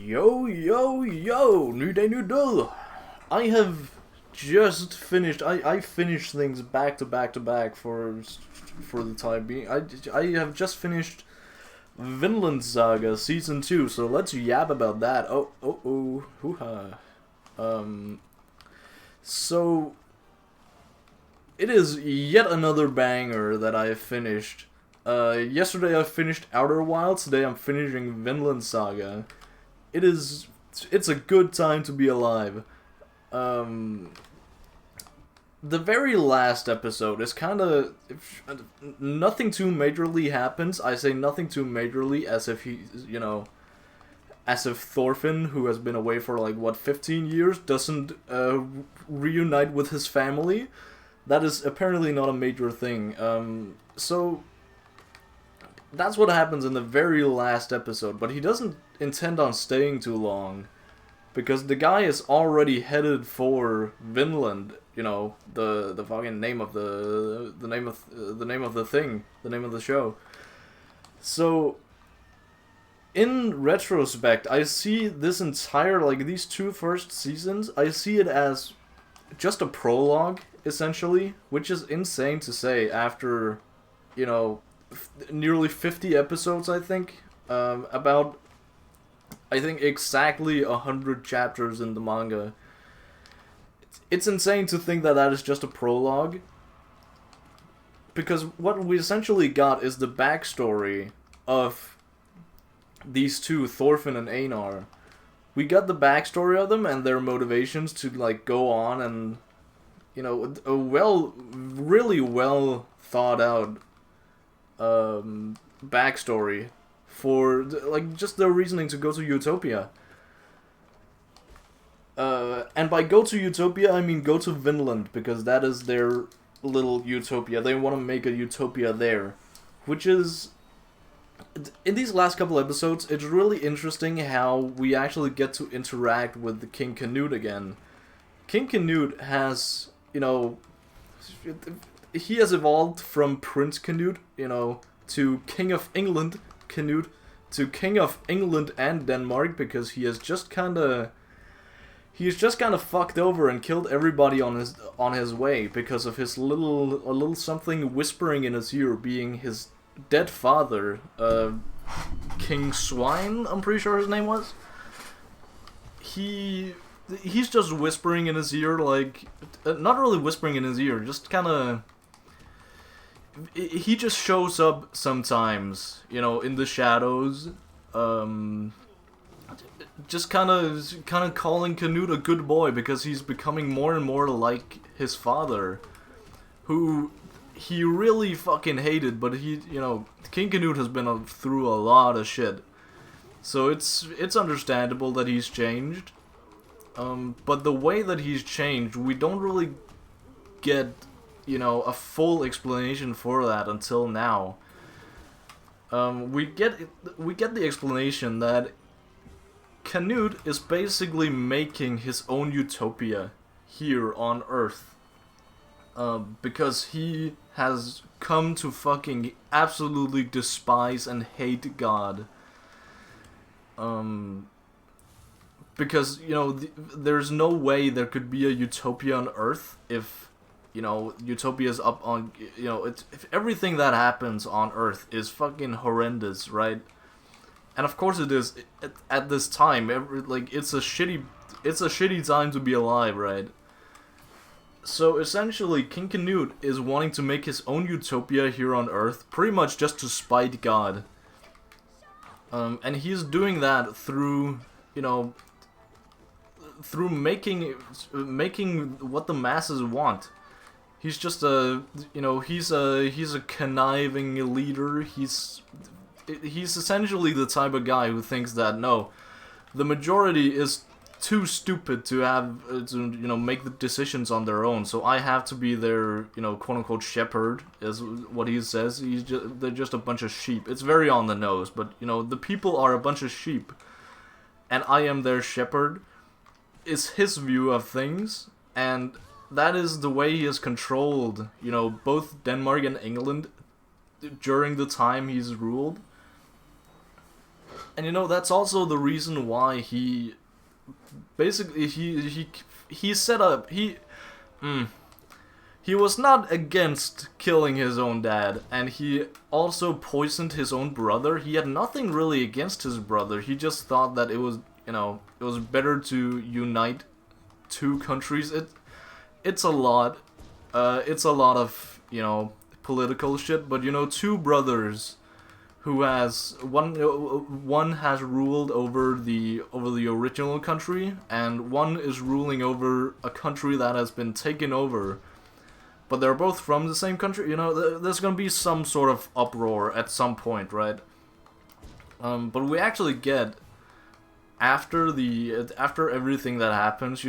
Yo, yo, yo, new day, new day. I have just finished. I finished things back to back to back for the time being. I have just finished Vinland Saga season 2. So let's yap about that. Hoo ha. So it is yet another banger that I have finished. Yesterday I finished Outer Wilds. Today I'm finishing Vinland Saga. It's a good time to be alive. The very last episode is kind of, nothing too majorly happens. I say nothing too majorly as if as if Thorfinn, who has been away for like, what, 15 years, doesn't reunite with his family. That is apparently not a major thing. So that's what happens in the very last episode, but he doesn't intend on staying too long, because the guy is already headed for Vinland. You know, the fucking name of the name of the thing, the name of the show. So in retrospect, I see this entire, like, these two first seasons, I see it as just a prologue, essentially, which is insane to say after, nearly 50 episodes, I think, about, I think, exactly 100 chapters in the manga. It's insane to think that that is just a prologue, because what we essentially got is the backstory of these two, Thorfinn and Einar. We got the backstory of them and their motivations to, like, go on and, a really well thought out backstory for, like, just their reasoning to go to Utopia. And by go to Utopia, I mean go to Vinland, because that is their little utopia. They want to make a utopia there, which is, in these last couple episodes, it's really interesting how we actually get to interact with the King Canute again. King Canute has, he has evolved from Prince Canute, to King of England Canute, to King of England and Denmark, because he has just kind of fucked over and killed everybody on his way because of his little something whispering in his ear, being his dead father, King Swine, I'm pretty sure his name was. He's just whispering in his ear, like, not really whispering in his ear, just kind of, he just shows up sometimes, in the shadows, just kind of calling Canute a good boy, because he's becoming more and more like his father, who he really fucking hated, but King Canute has been through a lot of shit. So it's understandable that he's changed. But the way that he's changed, we don't really get, a full explanation for that until now. We get the explanation that Canute is basically making his own utopia here on Earth. Because he has come to fucking absolutely despise and hate God. Because, there's no way there could be a utopia on Earth if, utopia's up on, if everything that happens on Earth is fucking horrendous, right? And of course it is at this time. It's a shitty time to be alive, right? So essentially, King Canute is wanting to make his own utopia here on Earth, pretty much just to spite God. And he's doing that through, through making what the masses want. He's just he's a conniving leader. He's essentially the type of guy who thinks that, no, the majority is too stupid to have to make the decisions on their own, so I have to be their quote unquote shepherd, is what he says. They're just a bunch of sheep. It's very on the nose, but the people are a bunch of sheep, and I am their shepherd, is his view of things, and that is the way he has controlled both Denmark and England during the time he's ruled. And that's also the reason why he basically he set up he was not against killing his own dad, and he also poisoned his own brother. He had nothing really against his brother. He just thought that it was it was better to unite two countries. It's a lot. It's a lot of political shit, but two brothers who has one has ruled over the original country, and one is ruling over a country that has been taken over. But they're both from the same country. There's gonna be some sort of uproar at some point, right? But we actually get after everything that happens,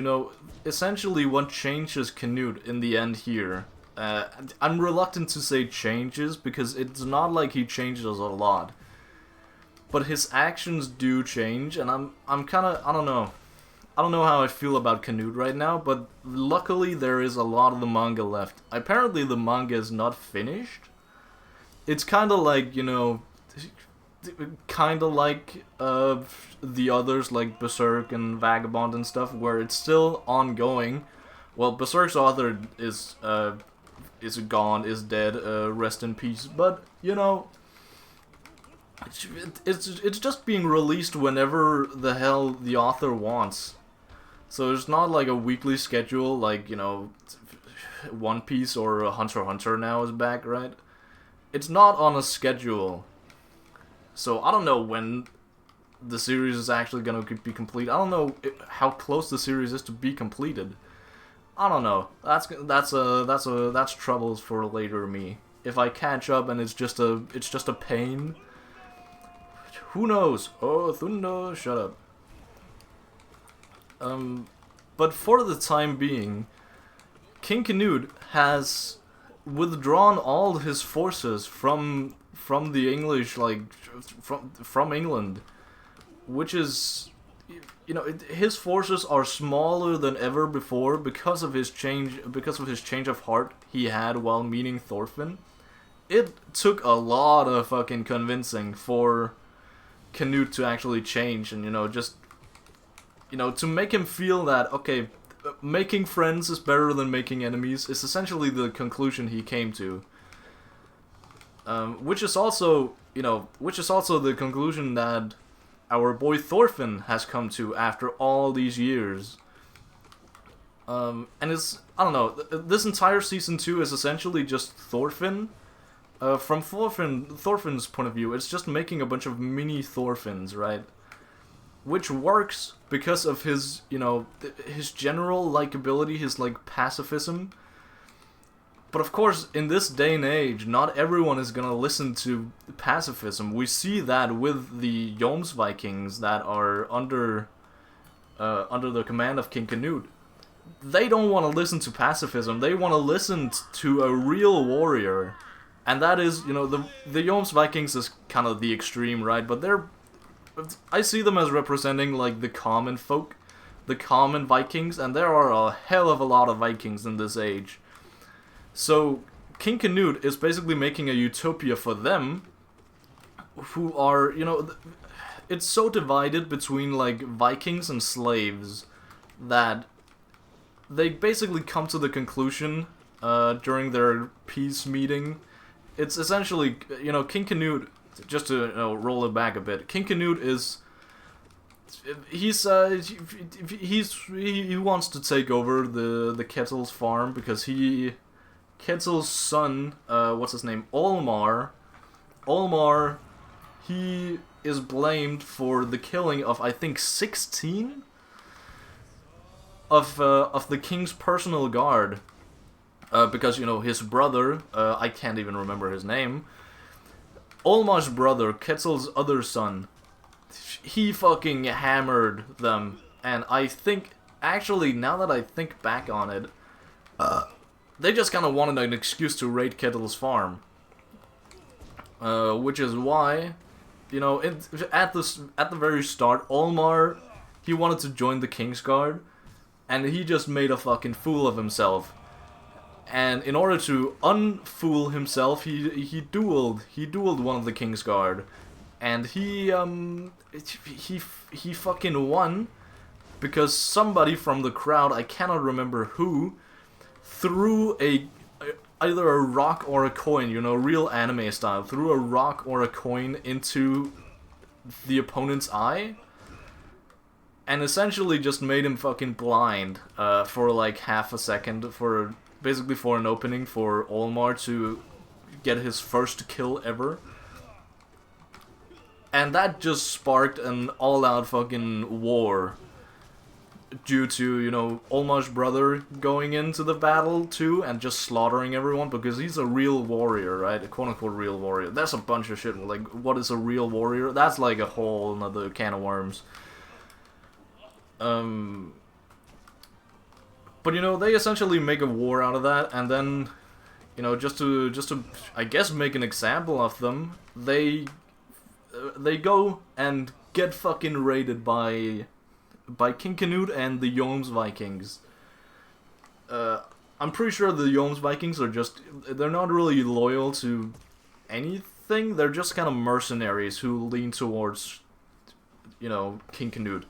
essentially what changes Canute in the end here. I'm reluctant to say changes because it's not like he changes a lot, but his actions do change, and I'm kind of I don't know how I feel about Canute right now, but luckily there is a lot of the manga left. Apparently the manga is not finished. It's kind of like the others like Berserk and Vagabond and stuff, where it's still ongoing. Well, Berserk's author is gone, is dead, rest in peace. But it's just being released whenever the hell the author wants. So it's not like a weekly schedule, like One Piece or Hunter x Hunter now is back, right? It's not on a schedule. So I don't know when the series is actually gonna be complete. I don't know how close the series is to be completed. I don't know. That's troubles for later me. If I catch up and it's just a pain, who knows? Oh, Thunder, shut up. But for the time being, King Canute has withdrawn all his forces from the English, from England, which is, his forces are smaller than ever before because of his change of heart he had while meeting Thorfinn. It took a lot of fucking convincing for Canute to actually change, and to make him feel that, okay, making friends is better than making enemies is essentially the conclusion he came to. Which is also the conclusion that our boy Thorfinn has come to after all these years. And it's, I don't know, this entire season 2 is essentially just Thorfinn. From Thorfinn's point of view, it's just making a bunch of mini Thorfinns, right? Which works because of his, his general likability, his pacifism. But of course, in this day and age, not everyone is gonna listen to pacifism. We see that with the Jomsvikings that are under the command of King Canute. They don't want to listen to pacifism. They want to listen to a real warrior, and that is, the Jomsvikings is kind of the extreme, right? But I see them as representing the common folk, the common Vikings, and there are a hell of a lot of Vikings in this age. So, King Canute is basically making a utopia for them, who are, it's so divided between, Vikings and slaves, that they basically come to the conclusion, during their peace meeting. It's essentially, King Canute, just to roll it back a bit, King Canute is, he wants to take over the Kettle's farm, because Ketzel's son, what's his name, Olmar, he is blamed for the killing of, I think, 16 of the king's personal guard, because, his brother, I can't even remember his name, Olmar's brother, Ketzel's other son, he fucking hammered them, and I think, actually, now that I think back on it, they just kind of wanted an excuse to raid Kettle's farm. Which is why, at the very start, Olmar, he wanted to join the Kingsguard, and he just made a fucking fool of himself. And in order to unfool himself, he dueled one of the Kingsguard, and he fucking won because somebody from the crowd, I cannot remember who, threw either a rock or a coin, you know, real anime style, threw a rock or a coin into the opponent's eye, and essentially just made him fucking blind for like half a second, basically for an opening for Olmar to get his first kill ever. And that just sparked an all-out fucking war due to, you know, Olmar's brother going into the battle too and just slaughtering everyone because he's a real warrior, right? A quote-unquote real warrior. That's a bunch of shit. Like, what is a real warrior? That's like a whole another can of worms. But, you know, they essentially make a war out of that, and then, you know, just to I guess make an example of them, they go and get fucking raided by King Canute and the Jomsvikings. I'm pretty sure the Jomsvikings are they're not really loyal to anything, they're just kind of mercenaries who lean towards, you know, King Canute.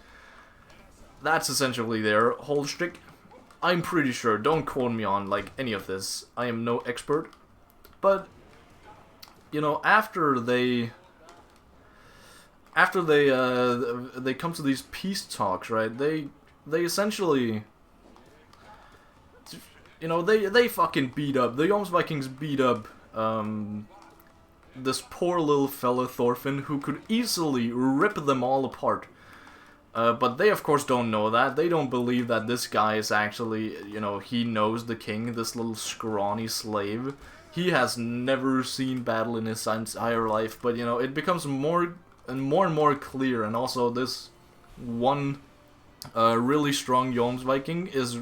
That's essentially their whole shtick. I'm pretty sure, don't quote me on, like, any of this. I am no expert. But, you know, after they come to these peace talks, right, they essentially, you know, they fucking beat up, the Jomsvikings beat up, this poor little fella Thorfinn, who could easily rip them all apart. But they, of course, don't know that. They don't believe that this guy is actually, you know, he knows the king, this little scrawny slave. He has never seen battle in his entire life, but, you know, it becomes more and more clear, and also this one really strong Jomsviking is,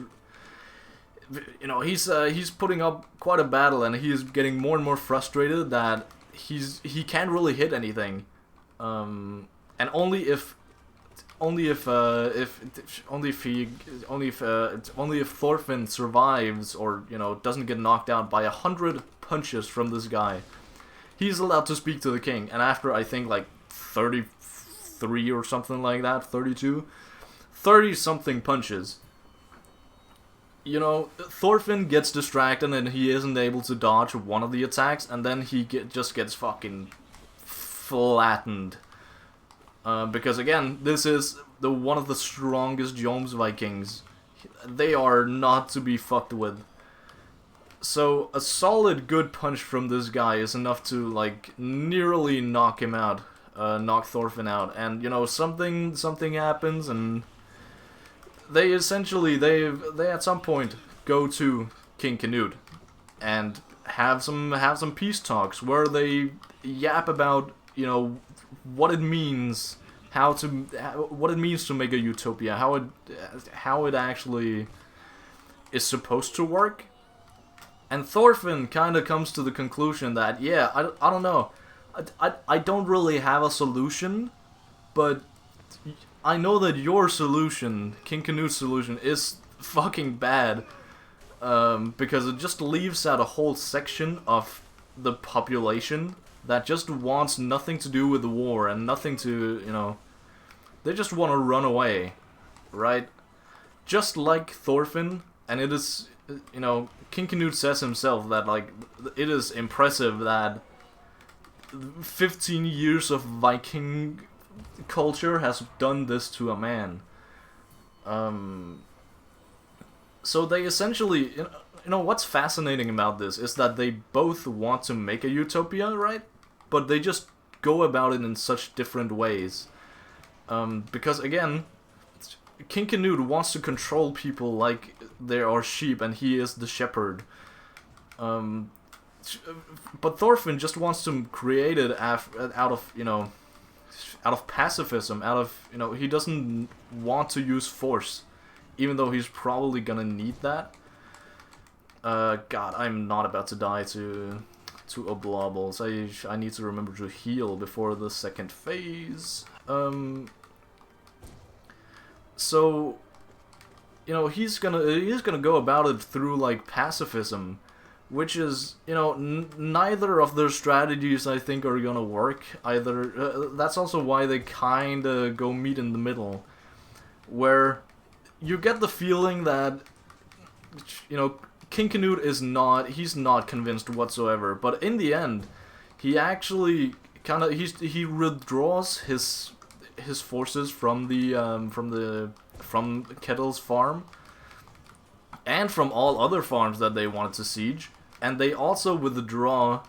you know, he's putting up quite a battle, and he is getting more and more frustrated that he can't really hit anything, and only if Thorfinn survives, or, you know, doesn't get knocked out by 100 punches from this guy, he's allowed to speak to the king. And after, I think, like 33 or something like that, 32, 30 something punches, you know, Thorfinn gets distracted and he isn't able to dodge one of the attacks, and then he just gets fucking flattened. Because again, this is one of the strongest Jomsvikings. They are not to be fucked with. So a solid good punch from this guy is enough to, like, nearly knock him out, knock Thorfinn out. And, you know, something happens, and they essentially they at some point go to King Canute and have some peace talks where they yap about, you know, what it means, what it means to make a utopia, how it actually is supposed to work. And Thorfinn kind of comes to the conclusion that, yeah, I don't know, I don't really have a solution, but I know that your solution, King Canute's solution, is fucking bad, because it just leaves out a whole section of the population that just wants nothing to do with the war and nothing to, you know, they just want to run away, right? Just like Thorfinn, and it is, you know, King Canute says himself that, like, it is impressive that 15 years of Viking culture has done this to a man. So they essentially, you know, what's fascinating about this is that they both want to make a utopia, right? But they just go about it in such different ways. Because again, King Canute wants to control people like they are sheep, and he is the shepherd. But Thorfinn just wants to create it out of, you know, out of pacifism, out of, you know, he doesn't want to use force, even though he's probably gonna need that. God, I'm not about to die to oblobbles. I need to remember to heal before the second phase. So, you know, he's gonna go about it through, like, pacifism, which is, you know, neither of their strategies I think are gonna work either. That's also why they kinda go meet in the middle, where you get the feeling that, you know, King Canute he's not convinced whatsoever, but in the end, he actually he withdraws his forces from Kettle's farm, and from all other farms that they wanted to siege, and they also withdraw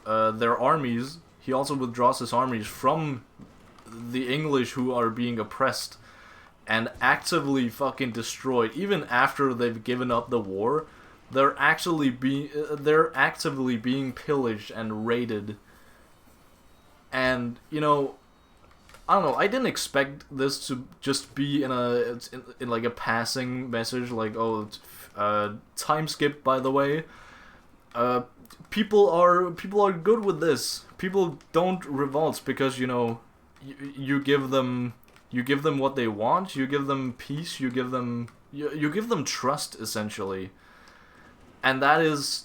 their armies. He also withdraws his armies from the English who are being oppressed and actively fucking destroyed. Even after they've given up the war, they're actively being pillaged and raided. And, you know, I don't know, I didn't expect this to just be in like a passing message, like, oh, time skip, by the way. People are good with this. People don't revolt because, you know, you give them what they want. You give them peace. You give them trust, essentially. And that is,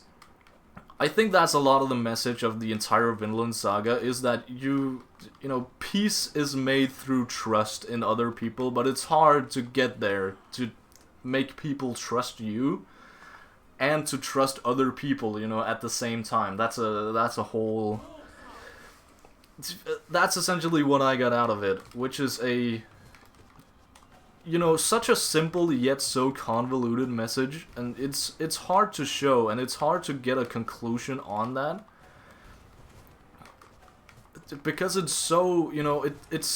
I think that's a lot of the message of the entire Vinland Saga, is that you know, peace is made through trust in other people, but it's hard to get there, to make people trust you and to trust other people, you know, at the same time. That's essentially what I got out of it, which is you know, such a simple yet so convoluted message, and it's hard to show, and it's hard to get a conclusion on that, because it's so, you know, it's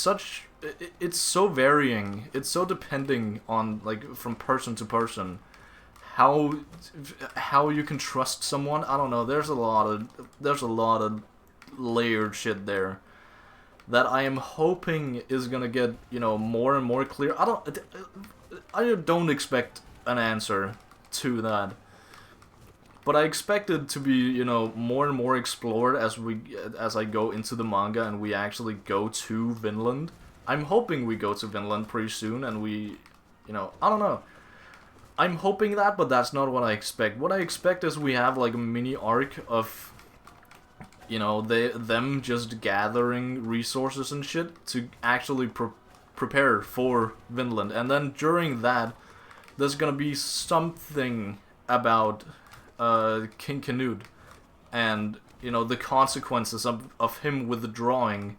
so varying, it's so depending on, like, from person to person, how you can trust someone. I don't know, there's a lot of layered shit there that I am hoping is gonna get, you know, more and more clear. I don't expect an answer to that, but I expect it to be, you know, more and more explored as I go into the manga and we actually go to Vinland. I'm hoping we go to Vinland pretty soon, and we, you know, I don't know. I'm hoping that, but that's not what I expect. What I expect is we have like a mini arc of, you know, them just gathering resources and shit to actually prepare for Vinland. And then during that, there's gonna be something about King Canute and, you know, the consequences of him withdrawing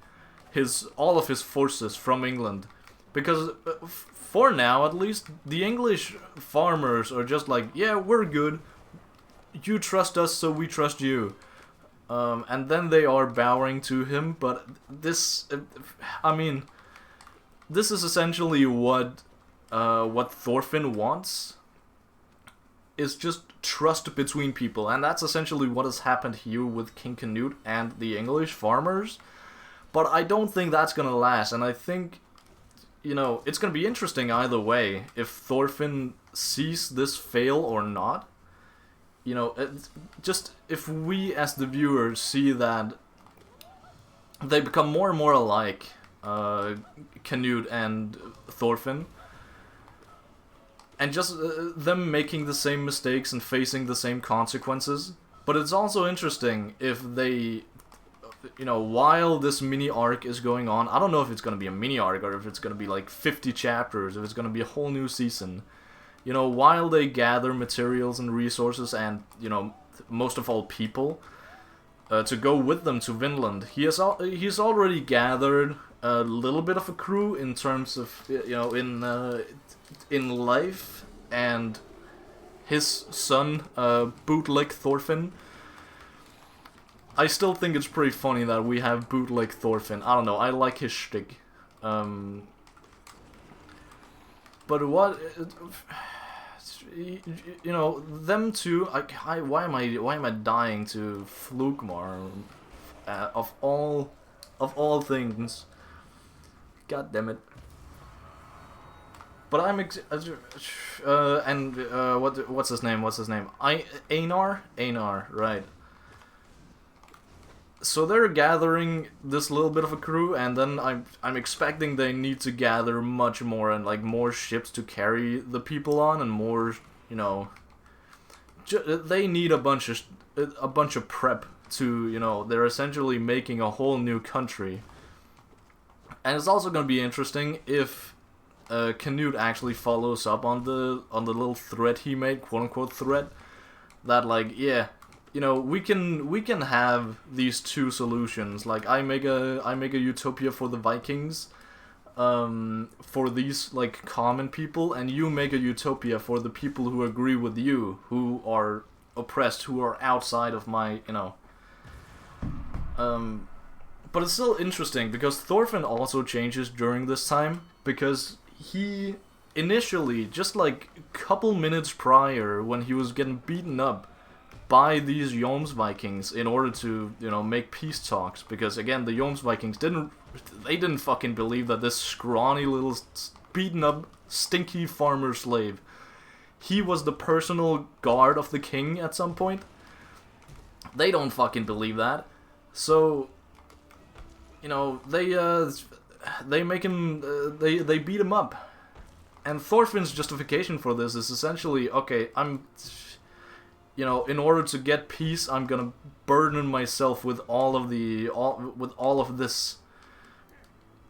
all of his forces from England. Because for now, at least, the English farmers are just like, yeah, we're good. You trust us, so we trust you. And then they are bowing to him, but this, I mean, this is essentially what Thorfinn wants, is just trust between people, and that's essentially what has happened here with King Canute and the English farmers, but I don't think that's gonna last, and I think, you know, it's gonna be interesting either way, if Thorfinn sees this fail or not. You know, just if we as the viewers see that they become more and more alike, Canute and Thorfinn, and just them making the same mistakes and facing the same consequences. But it's also interesting if they, you know, while this mini arc is going on, I don't know if it's going to be a mini arc or if it's going to be like 50 chapters, if it's going to be a whole new season. You know, while they gather materials and resources and, you know, most of all people, to go with them to Vinland, he's already gathered a little bit of a crew in terms of, you know, in life, and his son, Bootleg Thorfinn. I still think it's pretty funny that we have Bootleg Thorfinn. I don't know, I like his shtick. But what, you know, them two. Why am I dying to Flugmar? Of all things, God damn it. But I'm what's his name? Einar, right? So they're gathering this little bit of a crew, and then I'm expecting they need to gather much more, and like more ships to carry the people on, and more, you know, they need a bunch of a bunch of prep to, you know, they're essentially making a whole new country. And it's also going to be interesting if Canute actually follows up on the little threat he made, quote unquote threat, that like, yeah, you know, we can have these two solutions. Like I make a utopia for the Vikings, for these like common people, and you make a utopia for the people who agree with you, who are oppressed, who are outside of my, you know. But it's still interesting because Thorfinn also changes during this time, because he initially, just like a couple minutes prior, when he was getting beaten up by these Jomsvikings in order to, you know, make peace talks, because again, the Jomsvikings didn't fucking believe that this scrawny little beaten up stinky farmer slave, he was the personal guard of the king at some point. They don't fucking believe that. So, you know, they make him, they beat him up. And Thorfinn's justification for this is essentially, okay, you know, in order to get peace, I'm gonna burden myself with all of this.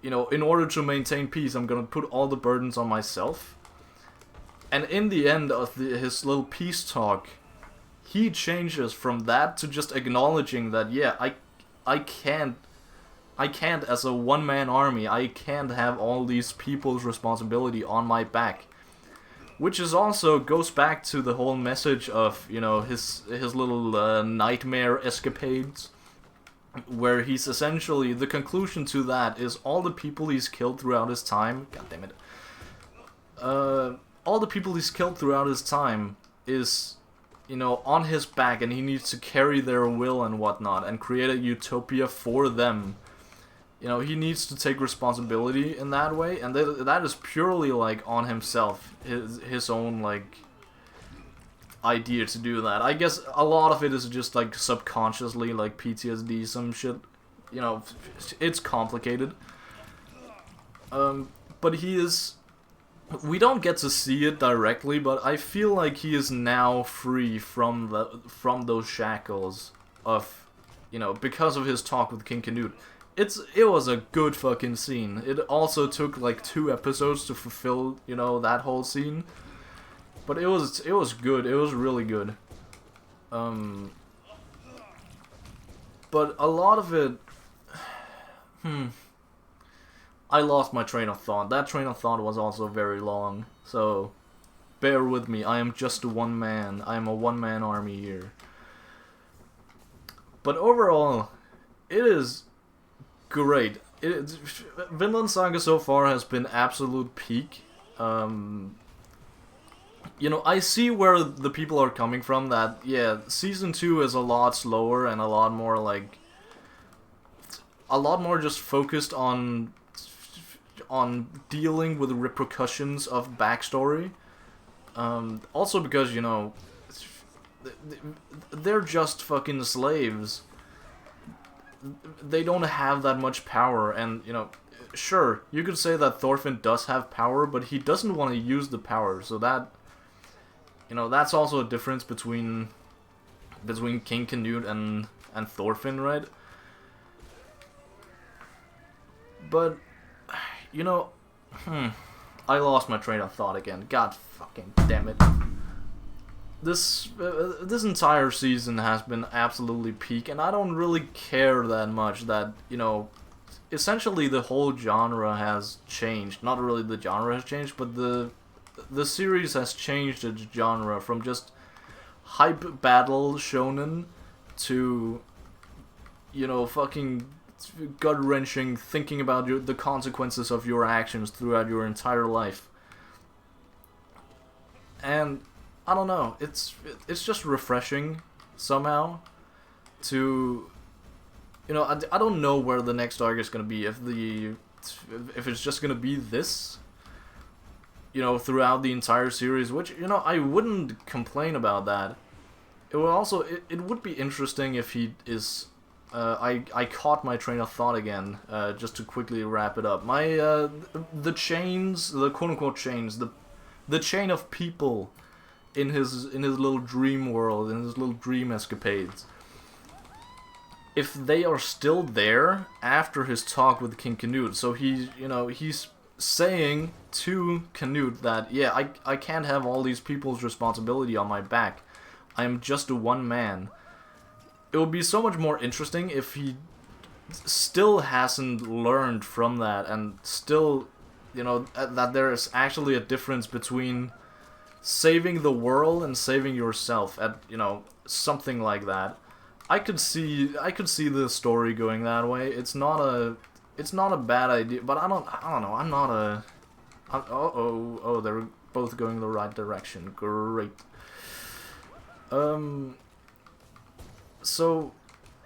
You know, in order to maintain peace, I'm gonna put all the burdens on myself. And in the end of his little peace talk, he changes from that to just acknowledging that, yeah, I can't as a one-man army, I can't have all these people's responsibility on my back. Which is also goes back to the whole message of, you know, his little nightmare escapades, where he's essentially, the conclusion to that is all the people he's killed throughout his time, god damn it, all the people he's killed throughout his time is, you know, on his back, and he needs to carry their will and whatnot, and create a utopia for them. You know, he needs to take responsibility in that way, and that is purely, like, on himself, his own, like, idea to do that. I guess a lot of it is just, like, subconsciously, like, PTSD, some shit. You know, it's complicated. But he is... We don't get to see it directly, but I feel like he is now free from those shackles of, you know, because of his talk with King Canute. It was a good fucking scene. It also took like 2 episodes to fulfill, you know, that whole scene. But it was good. It was really good. But a lot of it, I lost my train of thought. That train of thought was also very long. So bear with me. I am just one man. I am a one-man army here. But overall, it is great. Vinland Saga so far has been absolute peak. You know, I see where the people are coming from, that, yeah, Season 2 is a lot slower and a lot more, like, a lot more just focused on dealing with the repercussions of backstory. Also because, you know, they're just fucking slaves. They don't have that much power, and, you know, sure, you could say that Thorfinn does have power, but he doesn't want to use the power, so that, you know, that's also a difference between King Canute and Thorfinn, right? But, you know, I lost my train of thought again. God fucking damn it. This entire season has been absolutely peak, and I don't really care that much that, you know, essentially the whole genre has changed. Not really the genre has changed, but the series has changed its genre from just hype battle shonen to, you know, fucking gut-wrenching, thinking about the consequences of your actions throughout your entire life. And I don't know, it's just refreshing somehow to, you know, I don't know where the next arc is gonna be, if it's just gonna be this, you know, throughout the entire series, which, you know, I wouldn't complain about that. It would also, it would be interesting if he is, I caught my train of thought again, just to quickly wrap it up. The chains, the quote-unquote chains, the chain of people in his little dream world, in his little dream escapades. If they are still there after his talk with King Canute, so he's saying to Canute that, yeah, I can't have all these people's responsibility on my back. I am just a one man. It would be so much more interesting if he still hasn't learned from that, and still, that there is actually a difference between saving the world and saving yourself, something like that. I could see the story going that way. It's not a bad idea, but I don't know. I'm not a. Oh, they're both going the right direction. Great. So,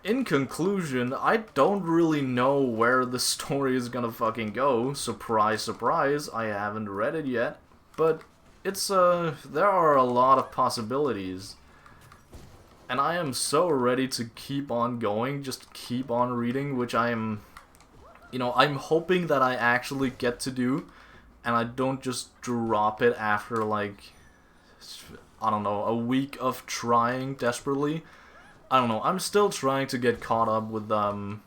in conclusion, I don't really know where the story is gonna fucking go. Surprise, surprise, I haven't read it yet. But it's, there are a lot of possibilities. And I am so ready to keep on going, just keep on reading, which I am, I'm hoping that I actually get to do, and I don't just drop it after, like, I don't know, a week of trying desperately. I don't know, I'm still trying to get caught up with, I'm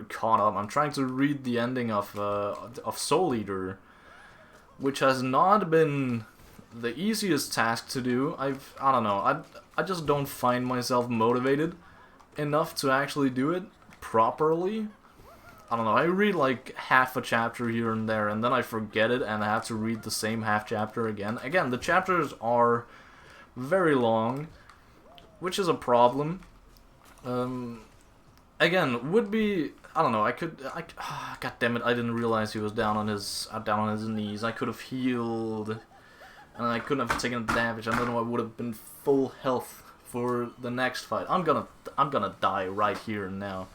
trying to read the ending of Soul Eater, which has not been the easiest task to do. I don't know, I just don't find myself motivated enough to actually do it properly. I don't know, I read like half a chapter here and there, and then I forget it, and I have to read the same half chapter again. Again, the chapters are very long, which is a problem. Again, would be, I don't know, god damn it, I didn't realize he was down on his knees. I could have healed, and I couldn't have taken damage, and then I would have been full health for the next fight. I'm gonna die right here and now.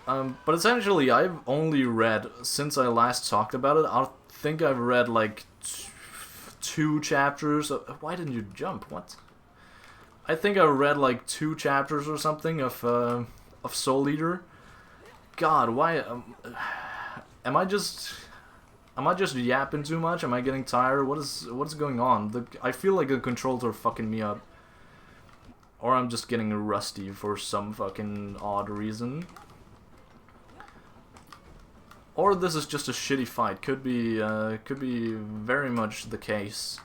But essentially, I've only read, since I last talked about it, I think I've read like 2 chapters. Why didn't you jump? What? I think I read like 2 chapters or something of Soul Eater. God, why? Am I just yapping too much? Am I getting tired? What's going on? I feel like the controls are fucking me up, or I'm just getting rusty for some fucking odd reason. Or this is just a shitty fight. Could be very much the case.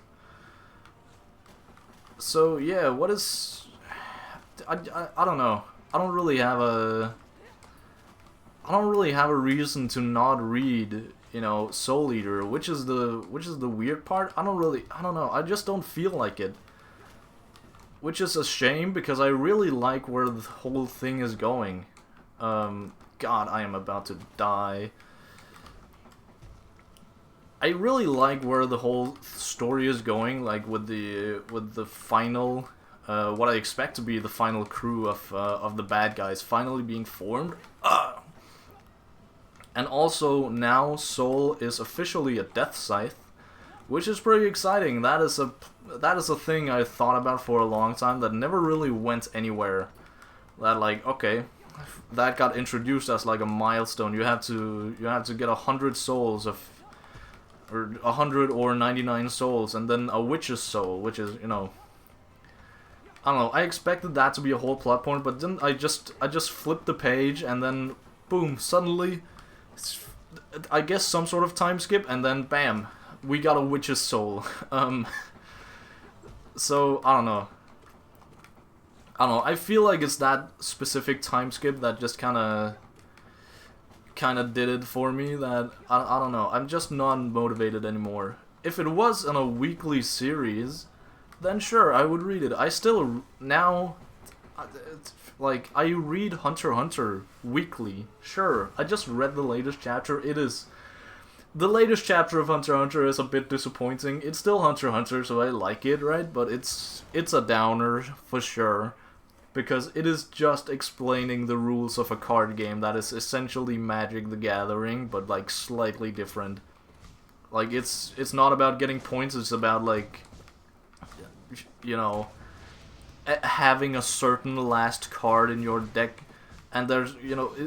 So yeah, what is? I don't know. I don't really have a reason to not read, Soul Eater, which is the weird part. I don't know. I just don't feel like it. Which is a shame, because I really like where the whole thing is going. God, I am about to die. I really like where the whole story is going, like with the final, what I expect to be the final crew of the bad guys finally being formed. And also now Soul is officially a death scythe, which is pretty exciting. That is a thing I thought about for a long time that never really went anywhere. That, like, okay, that got introduced as like a milestone. You have to get 100 souls or 100 or 99 souls, and then a witch's soul, which is, I don't know, I expected that to be a whole plot point, but then I just flipped the page, and then, boom, suddenly, I guess some sort of time skip, and then, bam, we got a witch's soul. So, I don't know, I feel like it's that specific time skip that just kinda did it for me, that I don't know, I'm just not motivated anymore. If it was on a weekly series, then sure, I would read it. I still, now, like, I read Hunter x Hunter weekly, sure. I just read the latest chapter. The latest chapter of Hunter x Hunter is a bit disappointing. It's still Hunter x Hunter, so I like it, right? But it's a downer, for sure. Because it is just explaining the rules of a card game that is essentially Magic the Gathering, but like slightly different. Like, it's not about getting points, it's about, like, having a certain last card in your deck. And there's,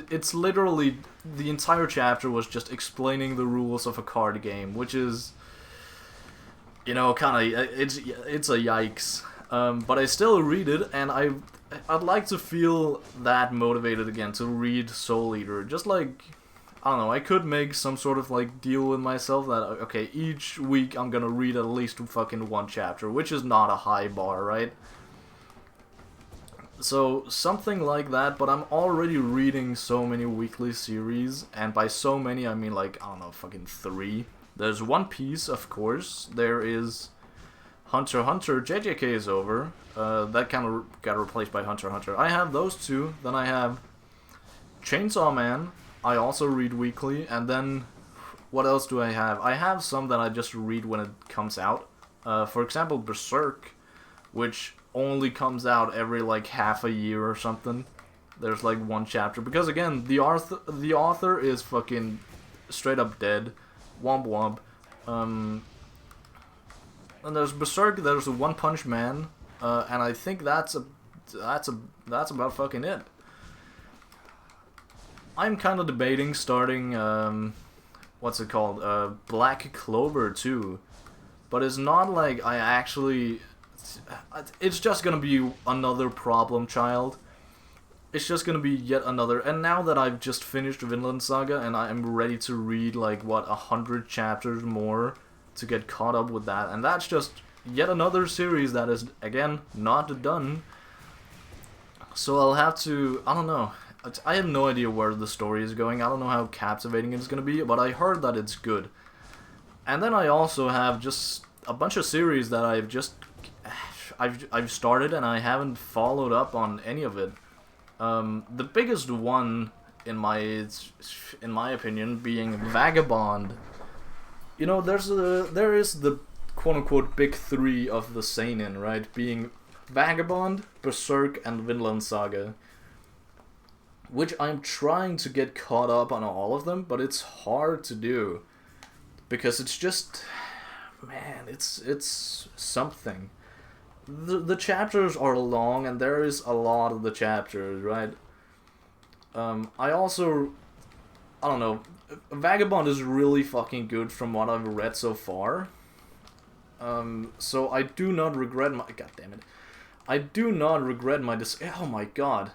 it's literally, the entire chapter was just explaining the rules of a card game, which is, You know, kind of, it's a yikes. But I still read it, and I'd like to feel that motivated again to read Soul Eater. Just like, I don't know, I could make some sort of like deal with myself that, okay, each week I'm gonna read at least fucking one chapter, which is not a high bar, right? So, something like that, but I'm already reading so many weekly series, and by so many I mean like, I don't know, fucking 3. There's One Piece, of course, there is Hunter x Hunter, JJK is over, that kind of got replaced by Hunter x Hunter. I have those two, then I have Chainsaw Man, I also read weekly, and then, what else do I have? I have some that I just read when it comes out. For example, Berserk, which only comes out every like half a year or something. There's like one chapter because again the author is fucking straight up dead. Womp womp. And there's Berserk. There's One Punch Man, and I think that's about fucking it. I'm kind of debating starting what's it called, Black Clover too, but it's not like I actually. It's just gonna be another problem child. It's just gonna be yet another. And now that I've just finished Vinland Saga and I am ready to read like what 100 chapters more to get caught up with that, and that's just yet another series that is again not done. So I'll have to. I don't know. I have no idea where the story is going. I don't know how captivating it's gonna be, but I heard that it's good. And then I also have just a bunch of series that I've started and I haven't followed up on any of it. The biggest one, in my opinion, being Vagabond. You know, there is the quote unquote big 3 of the seinen, right? Being Vagabond, Berserk, and Vinland Saga. Which I'm trying to get caught up on all of them, but it's hard to do because it's just, man, it's something. The chapters are long, and there is a lot of the chapters, right? I don't know, Vagabond is really fucking good from what I've read so far. So I do not regret my, god damn it, I do not regret my oh my god,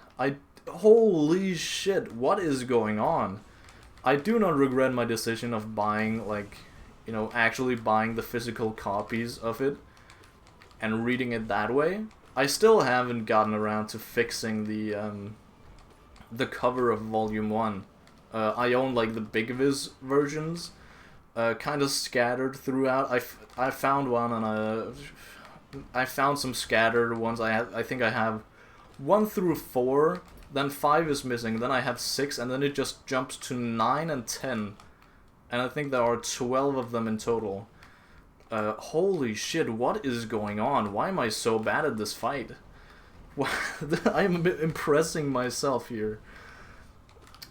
holy shit, what is going on? I do not regret my decision of buying, like, you know, actually buying the physical copies of it and reading it that way. I still haven't gotten around to fixing the cover of Volume 1. I own like the Big Viz versions, kind of scattered throughout. I found one, and I found some scattered ones. I think I have 1 through 4, then 5 is missing, then I have 6, and then it just jumps to 9 and 10. And I think there are 12 of them in total. Holy shit, what is going on? Why am I so bad at this fight? I am a bit impressing myself here.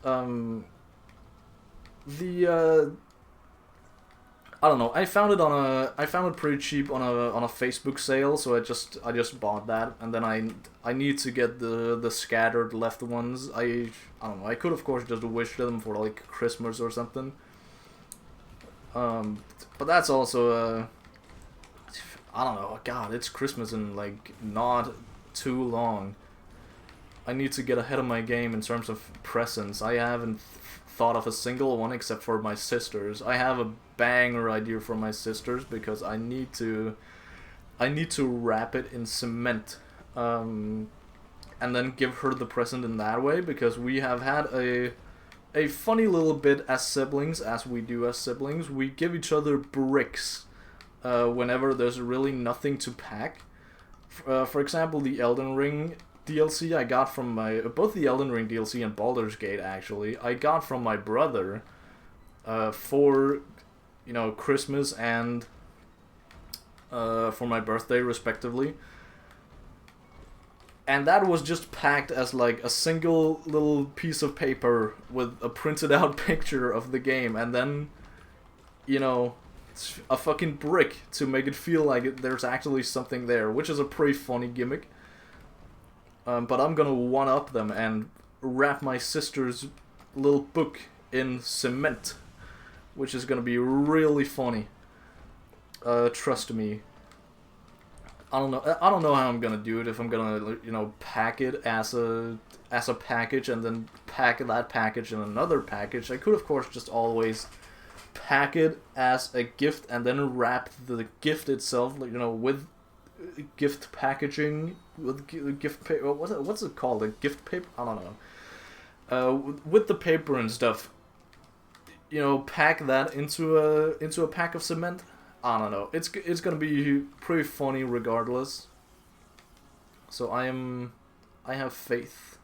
I don't know. I found it pretty cheap on a Facebook sale, so I just bought that, and then I need to get the scattered left ones. I don't know. I could of course just wish them for like Christmas or something. But that's also I don't know. God, it's Christmas in like not too long. I need to get ahead of my game in terms of presents. I haven't thought of a single one except for my sisters. I have a banger idea for my sisters because I need to wrap it in cement, and then give her the present in that way, because we have had a funny little bit as siblings, as we do as siblings. We give each other bricks whenever there's really nothing to pack. For example, the Elden Ring DLC I got from both the Elden Ring DLC and Baldur's Gate, actually, I got from my brother for, you know, Christmas and for my birthday, respectively. And that was just packed as like a single little piece of paper with a printed out picture of the game, and then, you know, a fucking brick to make it feel like there's actually something there, which is a pretty funny gimmick. But I'm gonna one-up them and wrap my sister's little book in cement, which is gonna be really funny. trust me. I don't know. I don't know how I'm gonna do it. If I'm gonna, you know, pack it as a package and then pack that package in another package. I could, of course, just always pack it as a gift and then wrap the gift itself, you know, with gift packaging, with gift paper. What's it called? A gift paper? I don't know. With the paper and stuff. You know, pack that into a pack of cement. I don't know. It's gonna be pretty funny regardless. So I have faith.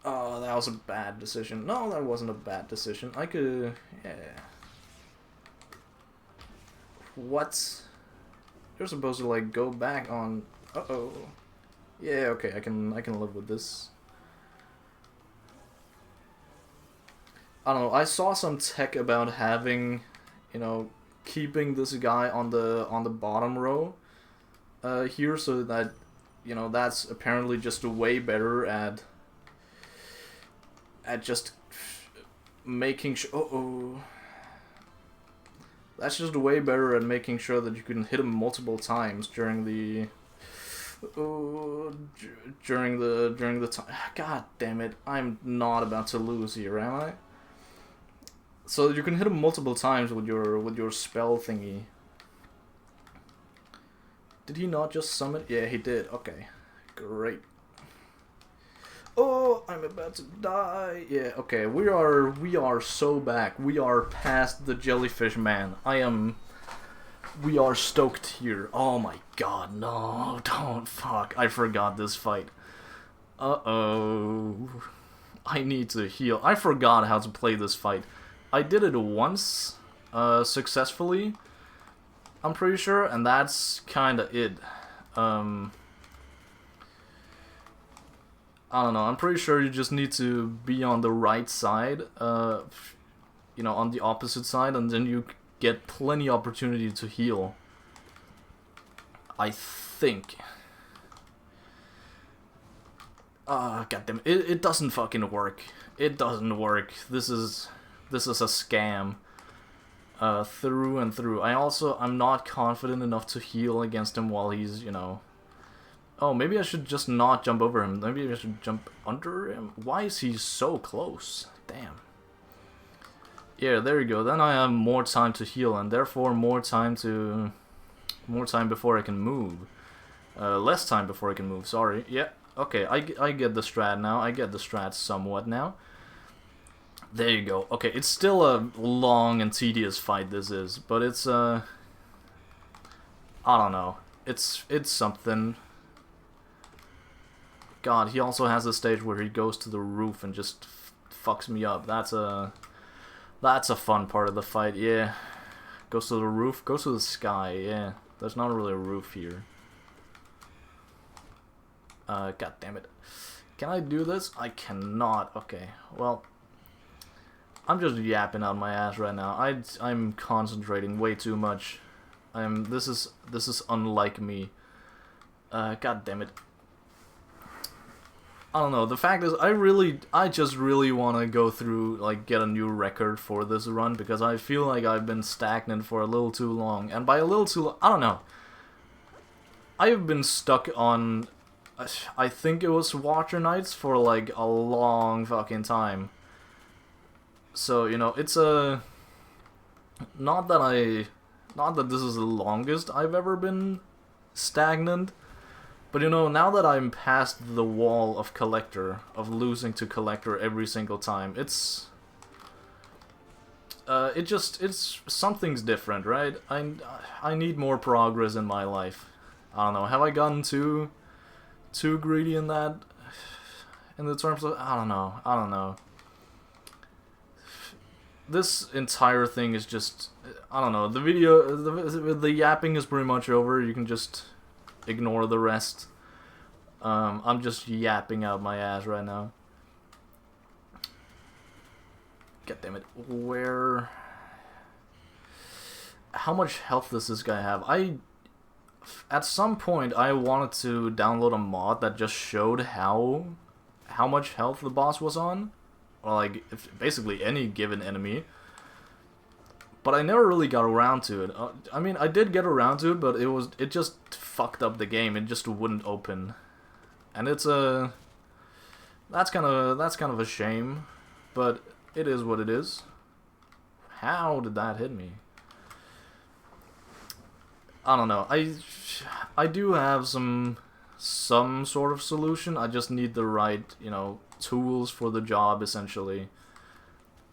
Oh, that was a bad decision. No, that wasn't a bad decision. I could, yeah. What? You're supposed to like go back on. Uh-oh. Yeah, okay. I can live with this. I don't know, I saw some tech about having, you know, keeping this guy on the bottom row here, so that, you know, that's apparently just way better at just making sure, that's just way better at making sure that you can hit him multiple times during the time. God damn it, I'm not about to lose here, am I? So you can hit him multiple times with your spell thingy. Did he not just summon? Yeah, he did. Okay, great. Oh, I'm about to die. Yeah, okay. We are so back. We are past the jellyfish man. We are stoked here. Oh my god, no! Don't fuck. I forgot this fight. Uh-oh. I need to heal. I forgot how to play this fight. I did it once, successfully, I'm pretty sure, and that's kinda it. I don't know, I'm pretty sure you just need to be on the right side, you know, on the opposite side, and then you get plenty opportunity to heal. I think. Goddamn, it doesn't fucking work. It doesn't work. This is a scam. Through and through. I'm not confident enough to heal against him while he's, you know... Oh, maybe I should just not jump over him. Maybe I should jump under him. Why is he so close? Damn. Yeah, there you go. Then I have more time to heal, and therefore more time before I can move. Less time before I can move, sorry. Yeah, okay, I get the strat now. I get the strat somewhat now. There you go. Okay, it's still a long and tedious fight, this is, but it's, I don't know. It's something. God, he also has a stage where he goes to the roof and just fucks me up. That's a fun part of the fight, yeah. Goes to the roof, goes to the sky, yeah. There's not really a roof here. God damn it. Can I do this? I cannot. Okay, well... I'm just yapping out my ass right now. I'm concentrating way too much. This is unlike me. God damn it. I don't know. The fact is, I just really want to go through, like, get a new record for this run, because I feel like I've been stagnant for a little too long. And by a little too long, I don't know. I have been stuck on, I think it was Watcher Knights for, like, a long fucking time. So, you know, it's a... Not that this is the longest I've ever been stagnant, but, you know, now that I'm past the wall of Collector, of losing to Collector every single time, it's... it's... Something's different, right? I need more progress in my life. I don't know, have I gotten too greedy in that? In the terms of... I don't know. This entire thing is just, I don't know, the video, the yapping is pretty much over. You can just ignore the rest. I'm just yapping out my ass right now. God damn it. How much health does this guy have? At some point, I wanted to download a mod that just showed how much health the boss was on. Or, like, basically any given enemy. But I never really got around to it. I mean, I did get around to it, but it just fucked up the game. It just wouldn't open, and it's a that's kind of a shame, but it is what it is. How did that hit me? I don't know. I do have some sort of solution. I just need the right, tools for the job, essentially.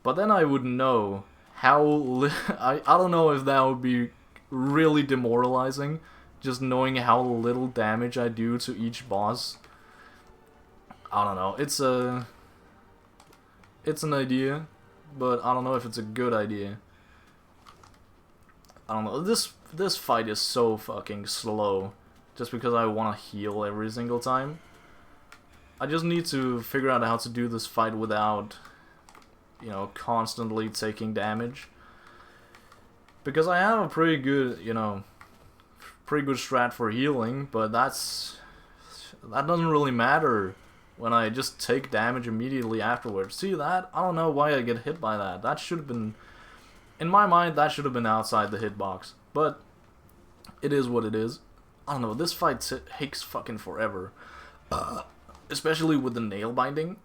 But then I would know how I don't know if that would be really demoralizing, just knowing how little damage I do to each boss. I don't know. It's an idea, but I don't know if it's a good idea. I don't know. This fight is so fucking slow, just because I want to heal every single time. I just need to figure out how to do this fight without, constantly taking damage. Because I have a pretty good, strat for healing, but that doesn't really matter when I just take damage immediately afterwards. See that? I don't know why I get hit by that. That should have been, in my mind, that should have been outside the hitbox. But it is what it is. I don't know, this fight takes fucking forever. Especially with the nail binding.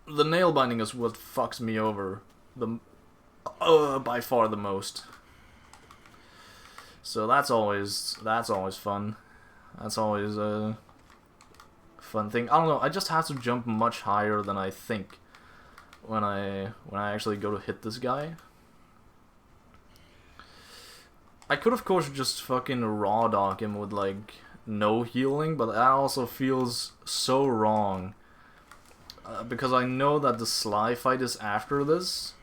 The nail binding is what fucks me over by far the most. So that's always fun. That's always a fun thing. I don't know, I just have to jump much higher than I think when I actually go to hit this guy. I could of course just fucking raw dog him with like no healing, but that also feels so wrong. Because I know that the Sly fight is after this.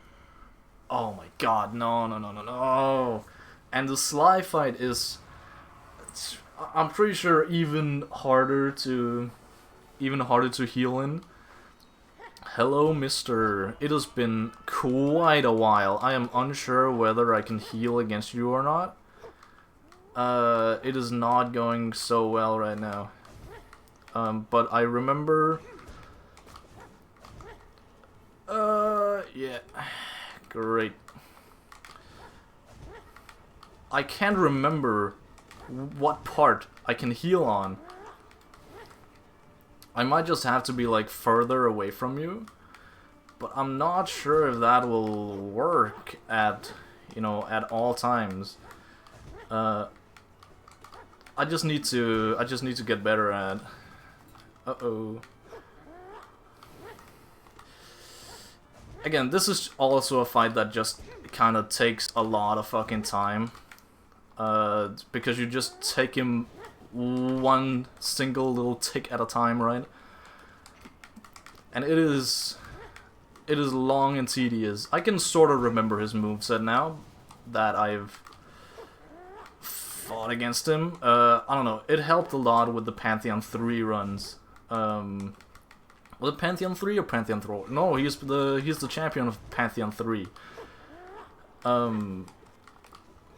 Oh my god, no. And the Sly fight is, I'm pretty sure, even harder to heal in. Hello, mister. It has been quite a while. I am unsure whether I can heal against you or not. It is not going so well right now. But I remember... yeah. Great. I can't remember what part I can heal on. I might just have to be like further away from you, but I'm not sure if that will work at all times. I just need to get better at. Uh-oh. Again, this is also a fight that just kind of takes a lot of fucking time. Because you just take him one single little tick at a time, right? And it is long and tedious. I can sort of remember his moveset now that I've fought against him. I don't know, it helped a lot with the Pantheon 3 runs. Was it Pantheon 3 or Pantheon 4? No, he's the champion of Pantheon 3.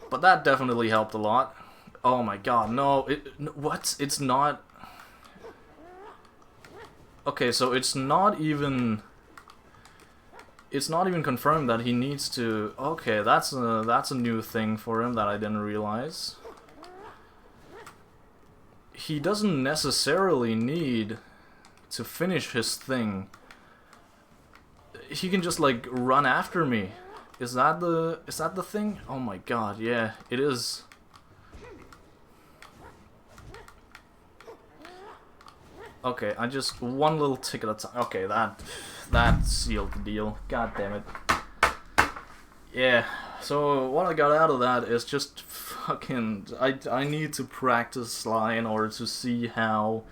But that definitely helped a lot. Oh my god, no, what? It's not... Okay, so it's not even confirmed that he needs to... Okay, that's a new thing for him that I didn't realize. He doesn't necessarily need to finish his thing. He can just like run after me. Is that the thing? Oh my god, yeah, it is. Okay, I just one little tick at a time. Okay, that sealed the deal. God damn it. Yeah. So what I got out of that is just fucking. I need to practice Sly in order to see how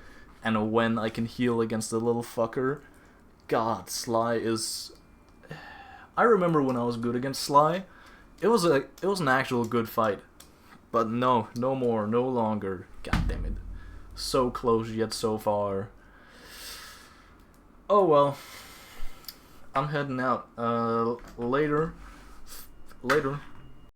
and when I can heal against the little fucker. God, Sly is. I remember when I was good against Sly. It was an actual good fight. But no more, no longer. God damn it. So close yet so far. Oh well. I'm heading out. Later.